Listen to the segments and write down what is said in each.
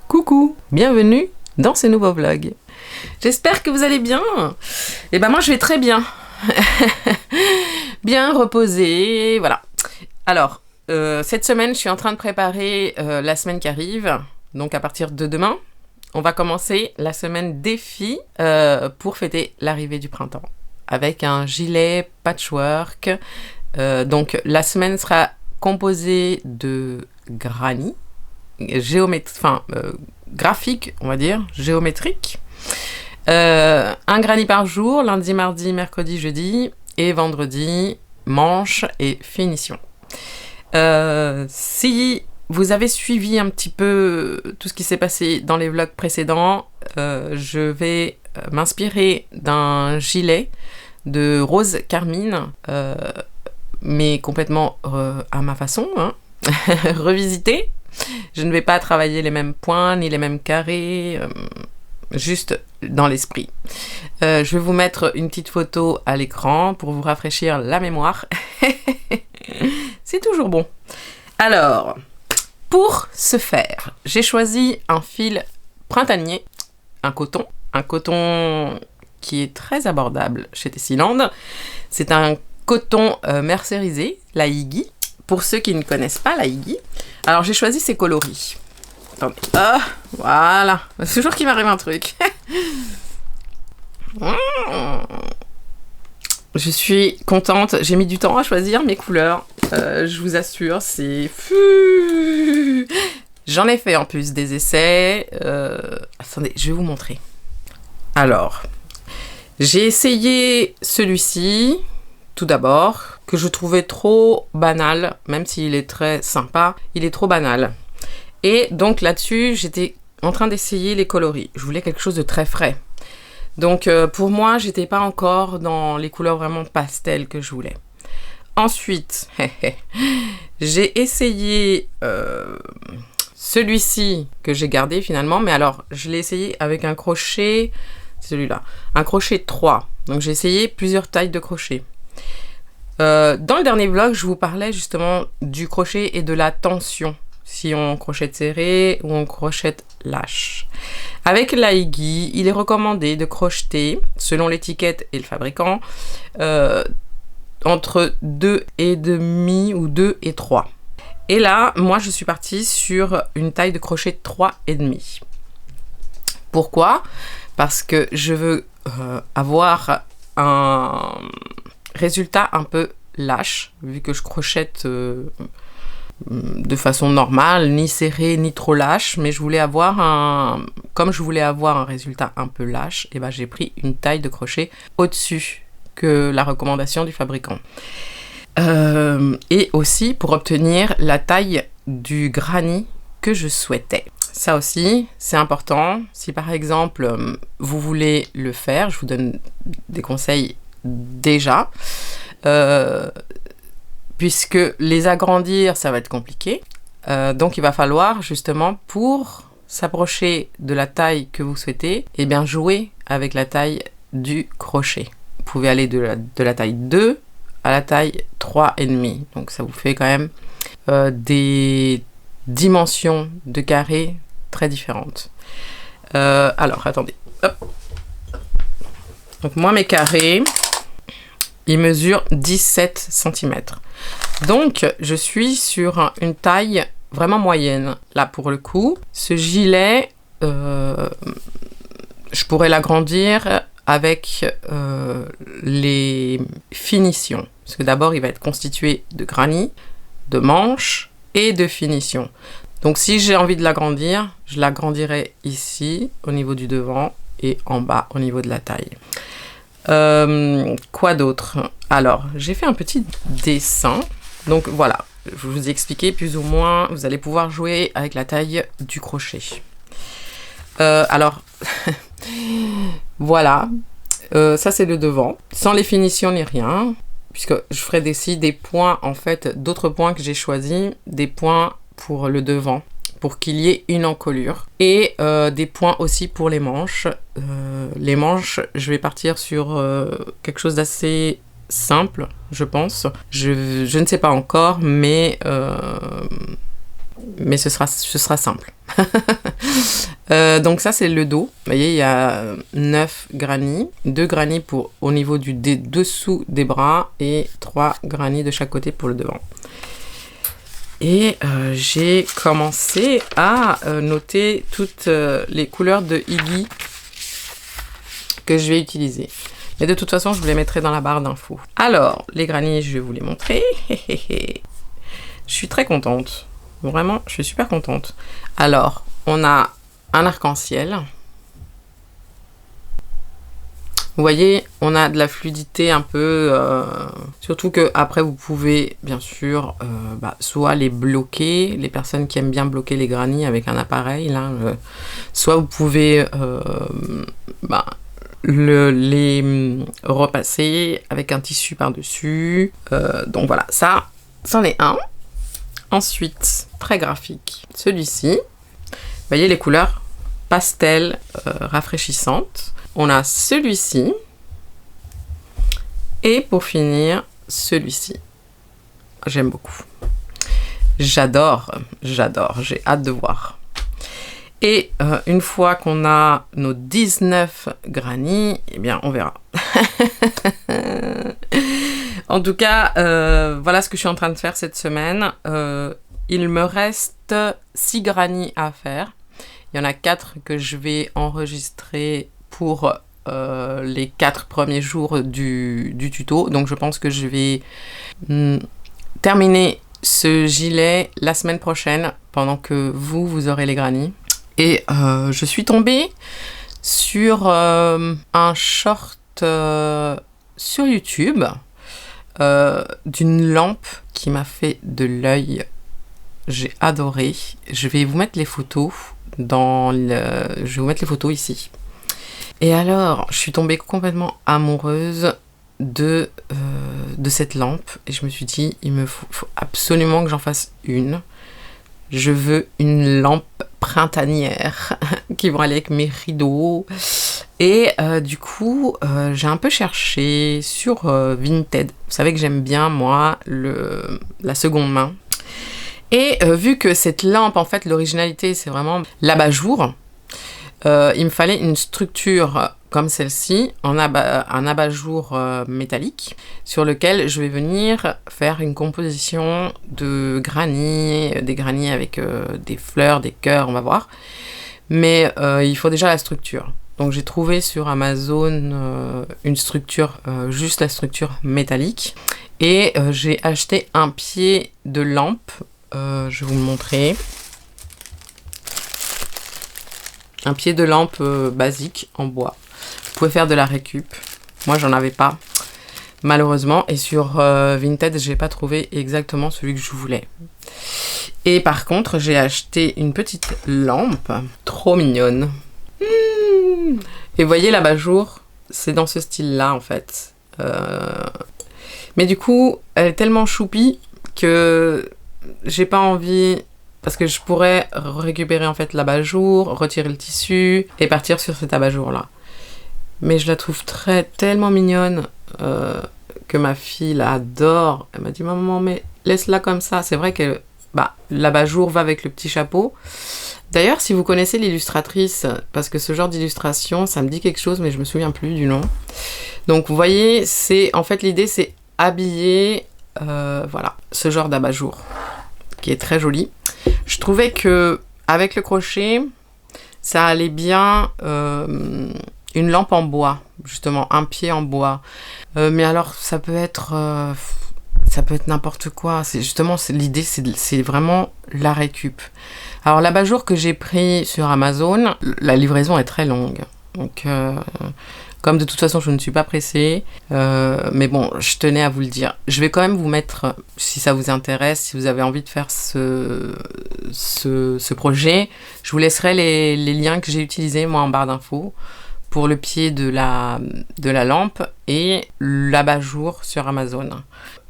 Coucou, bienvenue dans ce nouveau vlog. J'espère que vous allez bien. Et ben moi je vais très bien. Bien reposée, voilà. Alors, cette semaine je suis en train de préparer la semaine qui arrive. Donc à partir de demain, on va commencer la semaine défi pour fêter l'arrivée du printemps. Avec un gilet patchwork. Donc la semaine sera composée de granny. Graphique, on va dire, géométrique. Un granny par jour, lundi, mardi, mercredi, jeudi, et vendredi, manche et finition. Si vous avez suivi un petit peu tout ce qui s'est passé dans les vlogs précédents, je vais m'inspirer d'un gilet de rose carmine, mais complètement à ma façon, hein, revisité. Je ne vais pas travailler les mêmes points ni les mêmes carrés, juste dans l'esprit. Je vais vous mettre une petite photo à l'écran pour vous rafraîchir la mémoire. C'est toujours bon. Alors, pour ce faire, j'ai choisi un fil printanier, un coton qui est très abordable chez Tessiland. C'est un coton mercerisé, la Higgy. Pour ceux qui ne connaissent pas la Higgy, alors j'ai choisi ces coloris. Attendez, voilà, c'est toujours qu'il m'arrive un truc. Je suis contente, j'ai mis du temps à choisir mes couleurs. Je vous assure, c'est... J'en ai fait en plus des essais. Attendez, je vais vous montrer. Alors, j'ai essayé celui-ci, tout d'abord, que je trouvais trop banal, même s'il est très sympa, il est trop banal. Et donc là-dessus, j'étais en train d'essayer les coloris. Je voulais quelque chose de très frais. Donc pour moi, j'étais pas encore dans les couleurs vraiment pastel que je voulais. Ensuite, j'ai essayé celui-ci que j'ai gardé finalement, mais alors je l'ai essayé avec un crochet, celui-là, un crochet 3. Donc j'ai essayé plusieurs tailles de crochet. Dans le dernier vlog, je vous parlais justement du crochet et de la tension, si on crochette serré ou on crochette lâche. Avec la Higgy, il est recommandé de crocheter, selon l'étiquette et le fabricant, entre 2,5 ou 2 et 3. Et là, moi, je suis partie sur une taille de crochet 3,5. Pourquoi ? Parce que je veux avoir un résultat un peu lâche, vu que je crochette de façon normale, ni serré ni trop lâche, mais je voulais avoir comme je voulais avoir un résultat un peu lâche, et ben j'ai pris une taille de crochet au-dessus que la recommandation du fabricant. Et aussi pour obtenir la taille du granny que je souhaitais. Ça aussi, c'est important. Si par exemple, vous voulez le faire, je vous donne des conseils déjà, puisque les agrandir, ça va être compliqué. Donc il va falloir justement, pour s'approcher de la taille que vous souhaitez, et bien jouer avec la taille du crochet. Vous pouvez aller de la taille 2 à la taille 3,5. Donc ça vous fait quand même des dimensions de carré très différentes. Alors, attendez. Hop. Donc moi, mes carrés, ils mesurent 17 cm. Donc, je suis sur une taille vraiment moyenne. Là, pour le coup, ce gilet, je pourrais l'agrandir avec les finitions. Parce que d'abord, il va être constitué de granit, de manches et de finitions. Donc si j'ai envie de l'agrandir, je l'agrandirai ici, au niveau du devant, et en bas, au niveau de la taille. Quoi d'autre? Alors, j'ai fait un petit dessin. Donc voilà, je vous ai expliqué plus ou moins, vous allez pouvoir jouer avec la taille du crochet. Alors, voilà, ça c'est le devant, sans les finitions ni rien, puisque je ferai des points, en fait, d'autres points que j'ai choisis, des points pour le devant, pour qu'il y ait une encolure, et des points aussi pour les manches. Les manches, je vais partir sur quelque chose d'assez simple, je pense. Je ne sais pas encore, mais ce sera simple. Donc ça, c'est le dos. Vous voyez, il y a 9 granits, 2 granits au niveau des dessous des bras et 3 granits de chaque côté pour le devant. Et j'ai commencé à noter toutes les couleurs de Iggy que je vais utiliser. Mais de toute façon, je vous les mettrai dans la barre d'infos. Alors, les granits, je vais vous les montrer. Je suis très contente. Vraiment, je suis super contente. Alors, on a un arc-en-ciel. Vous voyez, on a de la fluidité un peu, surtout que après vous pouvez bien sûr soit les bloquer, les personnes qui aiment bien bloquer les granits avec un appareil, là, soit vous pouvez les repasser avec un tissu par-dessus. Donc voilà, ça, c'en est un. Ensuite, très graphique, celui-ci. Vous voyez les couleurs pastel rafraîchissantes. On a celui-ci. Et pour finir, celui-ci. J'aime beaucoup. J'adore, j'ai hâte de voir. Et une fois qu'on a nos 19 granits, eh bien, on verra. En tout cas, voilà ce que je suis en train de faire cette semaine. Il me reste 6 granits à faire. Il y en a 4 que je vais enregistrer pour les 4 premiers jours du tuto. Donc je pense que je vais terminer ce gilet la semaine prochaine pendant que vous aurez les granits. Et je suis tombée sur un short sur YouTube d'une lampe qui m'a fait de l'œil. J'ai adoré. Je vais vous mettre les photos je vais vous mettre les photos ici. Et alors, je suis tombée complètement amoureuse de cette lampe. Et je me suis dit, il me faut absolument que j'en fasse une. Je veux une lampe printanière qui va aller avec mes rideaux. Et du coup, j'ai un peu cherché sur Vinted. Vous savez que j'aime bien, moi, la seconde main. Et vu que cette lampe, en fait, l'originalité, c'est vraiment l'abat-jour, il me fallait une structure comme celle-ci, un abat-jour métallique, sur lequel je vais venir faire une composition de granits, des granits avec des fleurs, des cœurs, on va voir. Mais il faut déjà la structure. Donc j'ai trouvé sur Amazon une structure, juste la structure métallique. Et j'ai acheté un pied de lampe. Je vais vous le montrer. Un pied de lampe basique en bois. Vous pouvez faire de la récup. Moi, j'en avais pas, malheureusement. Et sur Vinted, j'ai pas trouvé exactement celui que je voulais. Et par contre, j'ai acheté une petite lampe. Trop mignonne. Et vous voyez, l'abat-jour, c'est dans ce style-là, en fait. Mais du coup, elle est tellement choupie que j'ai pas envie... Parce que je pourrais récupérer en fait l'abat-jour, retirer le tissu et partir sur cet abat-jour-là. Mais je la trouve tellement mignonne que ma fille l'adore. Elle m'a dit « Maman, mais laisse-la comme ça ». C'est vrai que l'abat-jour va avec le petit chapeau. D'ailleurs, si vous connaissez l'illustratrice, parce que ce genre d'illustration, ça me dit quelque chose, mais je me souviens plus du nom. Donc vous voyez, en fait l'idée c'est habiller voilà, ce genre d'abat-jour qui est très joli. Je trouvais que avec le crochet, ça allait bien une lampe en bois, justement, un pied en bois. Mais alors, ça peut être n'importe quoi. L'idée, c'est vraiment la récup. Alors, l'abat-jour que j'ai pris sur Amazon, la livraison est très longue. Donc, comme de toute façon, je ne suis pas pressée, mais bon, je tenais à vous le dire. Je vais quand même vous mettre, si ça vous intéresse, si vous avez envie de faire ce projet, je vous laisserai les liens que j'ai utilisés, moi, en barre d'infos, pour le pied de la lampe et l'abat-jour sur Amazon.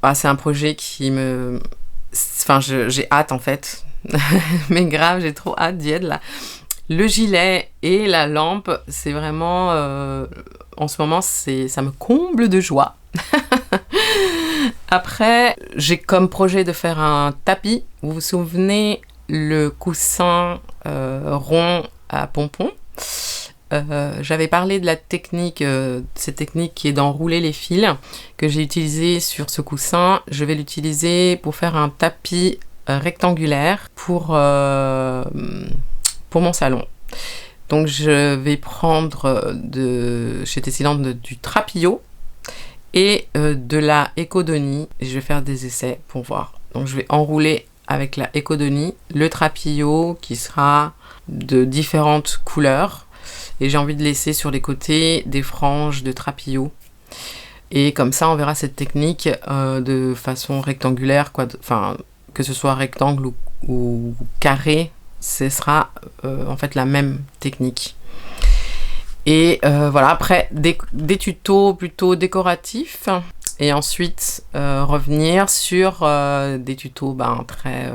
Ah, c'est un projet qui me... Enfin, j'ai hâte, en fait. Mais grave, j'ai trop hâte d'y être, là. Le gilet et la lampe, c'est vraiment... en ce moment, ça me comble de joie. Après, j'ai comme projet de faire un tapis. Vous vous souvenez, le coussin rond à pompons. J'avais parlé de la technique, cette technique qui est d'enrouler les fils que j'ai utilisé sur ce coussin. Je vais l'utiliser pour faire un tapis rectangulaire pour mon salon. Donc je vais prendre chez Tessiland du Trapillo et de la Ecodoni. Et je vais faire des essais pour voir. Donc je vais enrouler avec la Ecodoni le Trapillo qui sera de différentes couleurs. Et j'ai envie de laisser sur les côtés des franges de Trapillo. Et comme ça, on verra cette technique de façon rectangulaire, enfin, que ce soit rectangle ou carré, ce sera en fait la même technique. Et voilà, après, des tutos plutôt décoratifs. Et ensuite, revenir sur des tutos très...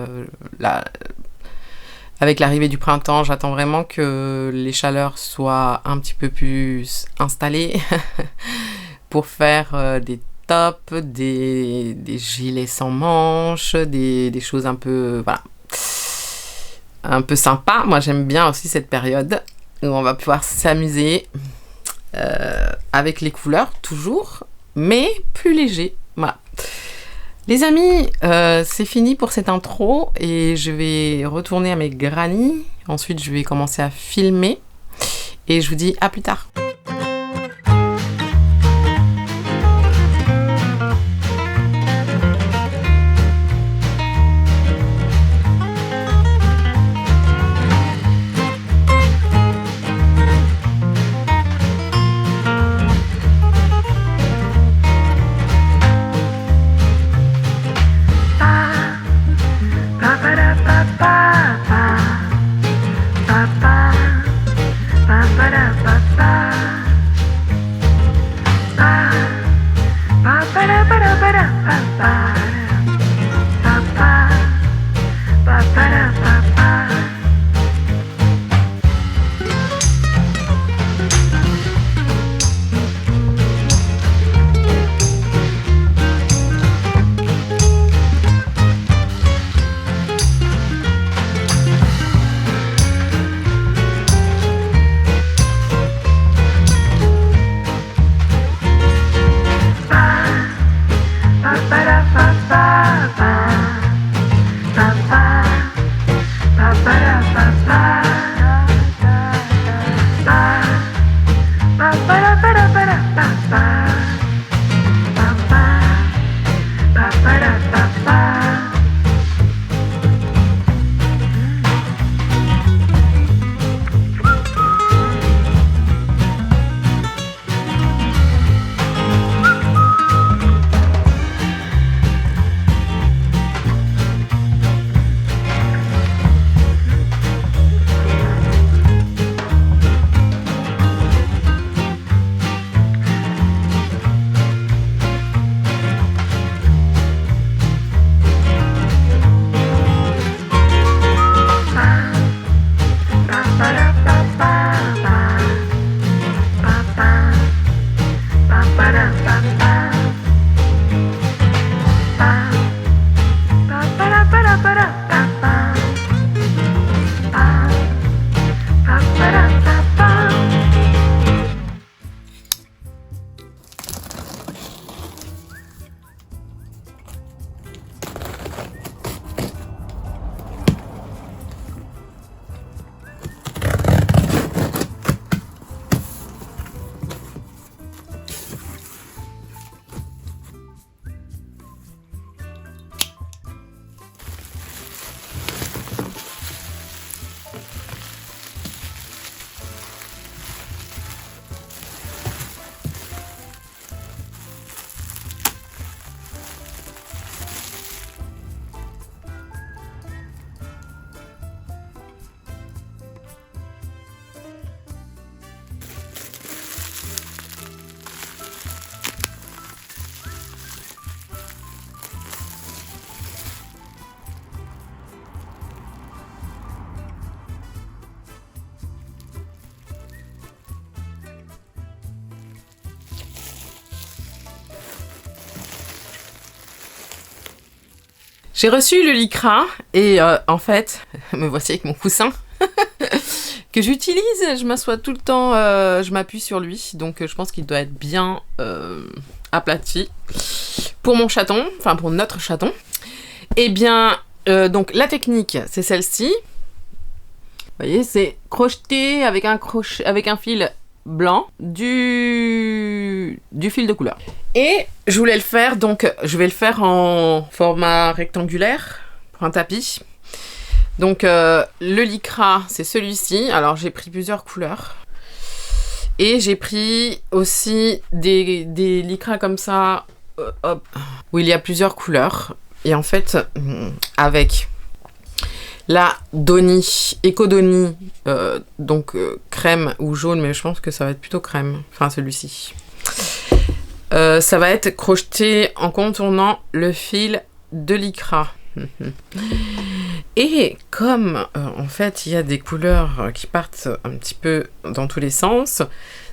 avec l'arrivée du printemps, j'attends vraiment que les chaleurs soient un petit peu plus installées pour faire des tops, des gilets sans manches, des choses un peu, voilà, un peu sympa. Moi, j'aime bien aussi cette période où on va pouvoir s'amuser avec les couleurs, toujours, mais plus léger. Voilà. Les amis, c'est fini pour cette intro et je vais retourner à mes grannies. Ensuite, je vais commencer à filmer et je vous dis à plus tard. J'ai reçu le lycra et en fait, me voici avec mon coussin que j'utilise. Je m'assois tout le temps, je m'appuie sur lui, donc je pense qu'il doit être bien aplati pour mon chaton, enfin pour notre chaton. Eh bien, donc la technique, c'est celle-ci. Vous voyez, c'est crocheter avec un fil blanc du fil de couleur. Et je voulais le faire, donc je vais le faire en format rectangulaire pour un tapis. Donc le lycra, c'est celui-ci. Alors j'ai pris plusieurs couleurs. Et j'ai pris aussi des lycras comme ça, où il y a plusieurs couleurs. Et en fait, avec la Doni, Eco-Doni, donc crème ou jaune, mais je pense que ça va être plutôt crème, enfin celui-ci. Ça va être crocheté en contournant le fil de lycra. Et comme en fait il y a des couleurs qui partent un petit peu dans tous les sens,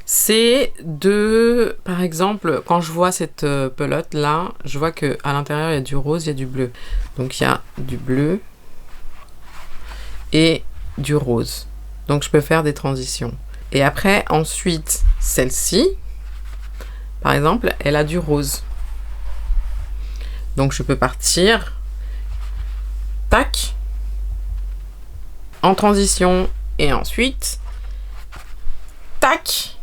c'est de, par exemple, quand je vois cette pelote là, je vois que à l'intérieur il y a du rose, il y a du bleu. Donc il y a du bleu et du rose. Donc je peux faire des transitions. Et après, ensuite, celle-ci, par exemple, elle a du rose. Donc je peux partir, tac, en transition, et ensuite, tac,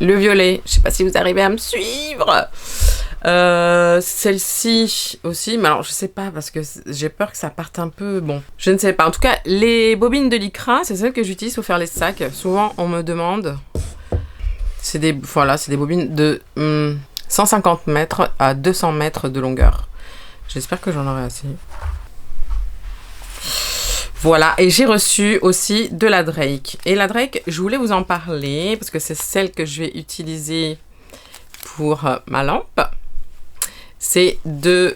le violet. Je sais pas si vous arrivez à me suivre. Celle-ci aussi, mais alors je sais pas parce que j'ai peur que ça parte un peu, bon, je ne sais pas. En tout cas, les bobines de lycra, c'est celles que j'utilise pour faire les sacs. Souvent, on me demande, c'est des bobines de 150 mètres à 200 mètres de longueur. J'espère que j'en aurai assez. Voilà, et j'ai reçu aussi de la Drake. Et la Drake, je voulais vous en parler parce que c'est celle que je vais utiliser pour ma lampe. C'est du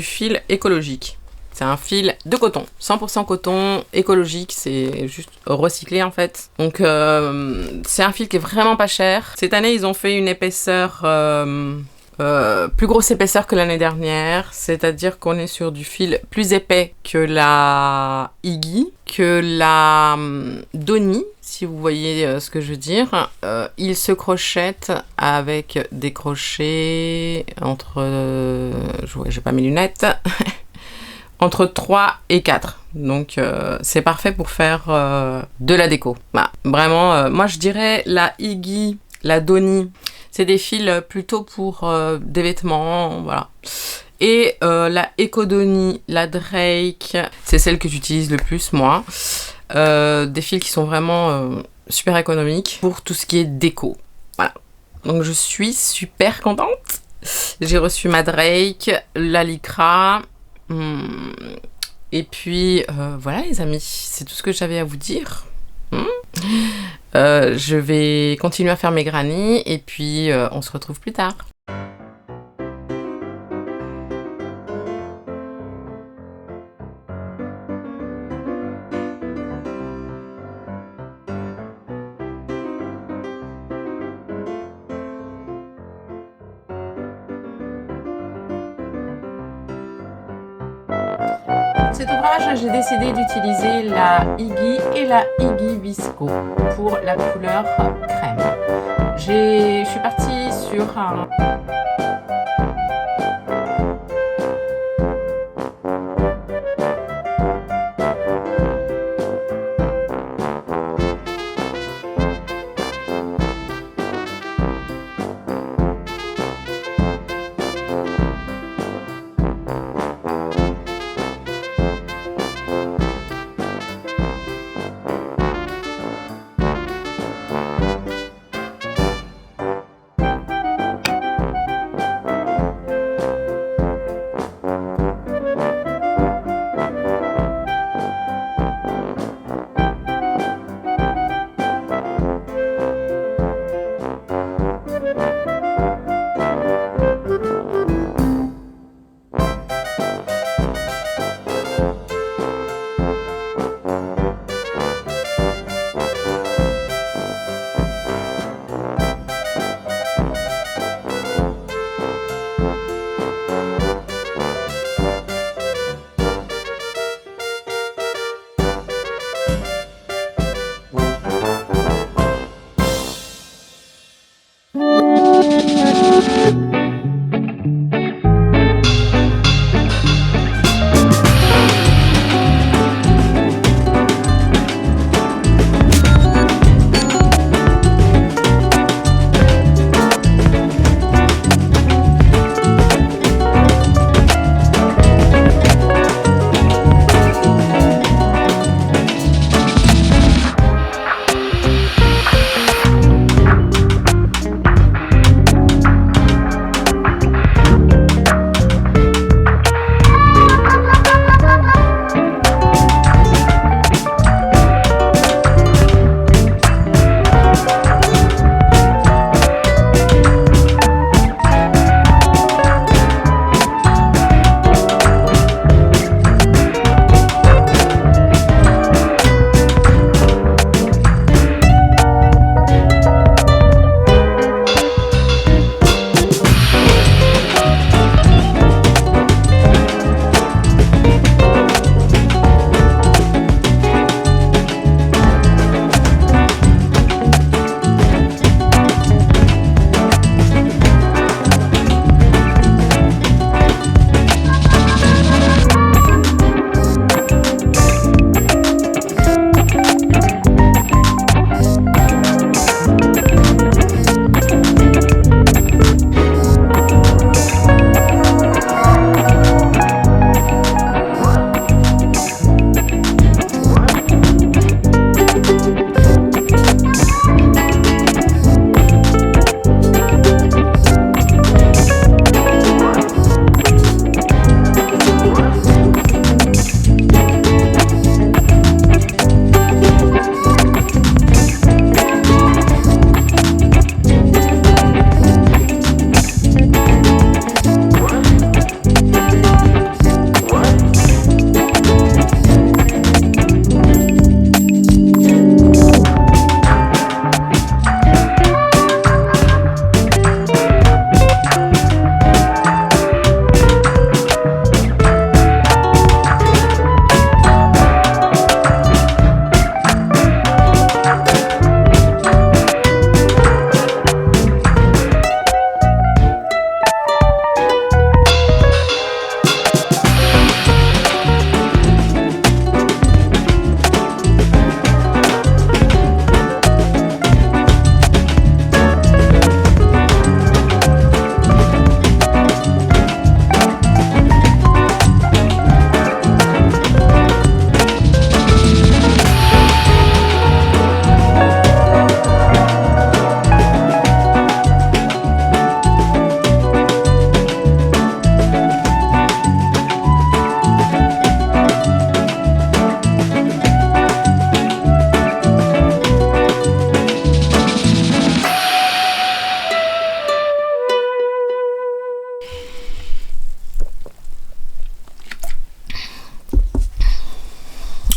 fil écologique. C'est un fil de coton, 100% coton, écologique, c'est juste recyclé en fait. Donc c'est un fil qui est vraiment pas cher. Cette année, ils ont fait une épaisseur, plus grosse épaisseur que l'année dernière. C'est-à-dire qu'on est sur du fil plus épais que la Iggy, que la Doni, si vous voyez ce que je veux dire. Il se crochette avec des crochets entre... j'ai pas mes lunettes. Entre 3 et 4. Donc c'est parfait pour faire de la déco. Bah, vraiment, moi je dirais la Iggy, la Doni, c'est des fils plutôt pour des vêtements, voilà. Et la Eco-Doni, la Drake, c'est celle que j'utilise le plus moi. Des fils qui sont vraiment super économiques pour tout ce qui est déco. Voilà. Donc je suis super contente. J'ai reçu ma Drake, la lycra. Et puis voilà les amis, c'est tout ce que j'avais à vous dire. Je vais continuer à faire mes grannies et puis on se retrouve plus tard. Cet ouvrage, j'ai décidé d'utiliser la Iggy et la Iggy Visco pour la couleur crème. Je suis partie sur un...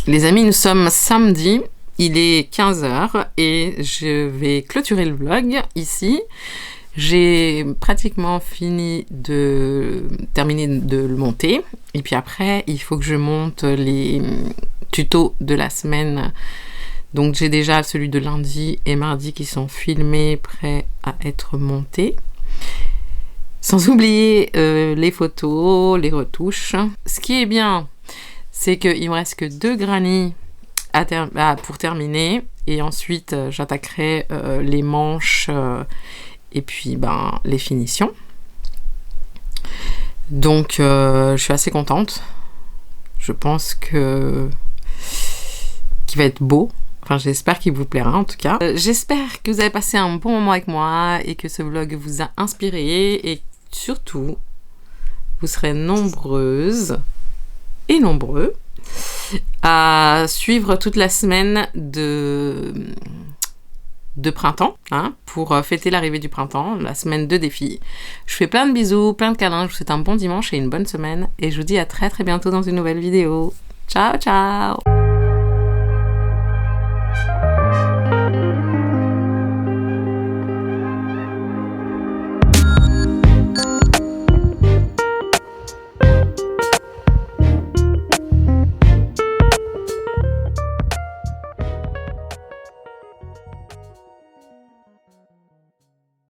Les amis, nous sommes samedi, il est 15h et je vais clôturer le vlog ici. J'ai pratiquement terminé de le monter. Et puis après, il faut que je monte les tutos de la semaine. Donc j'ai déjà celui de lundi et mardi qui sont filmés, prêts à être montés. Sans oublier les photos, les retouches. Ce qui est bien, c'est qu'il me reste que 2 granny pour terminer. Et ensuite, j'attaquerai les manches et puis les finitions. Donc, je suis assez contente. Je pense qu'il va être beau. Enfin, j'espère qu'il vous plaira en tout cas. J'espère que vous avez passé un bon moment avec moi et que ce vlog vous a inspiré. Et surtout, vous serez nombreuses et nombreux à suivre toute la semaine de printemps, pour fêter l'arrivée du printemps, la semaine de défi. Je vous fais plein de bisous, plein de câlins, je vous souhaite un bon dimanche et une bonne semaine, et je vous dis à très très bientôt dans une nouvelle vidéo. Ciao ciao.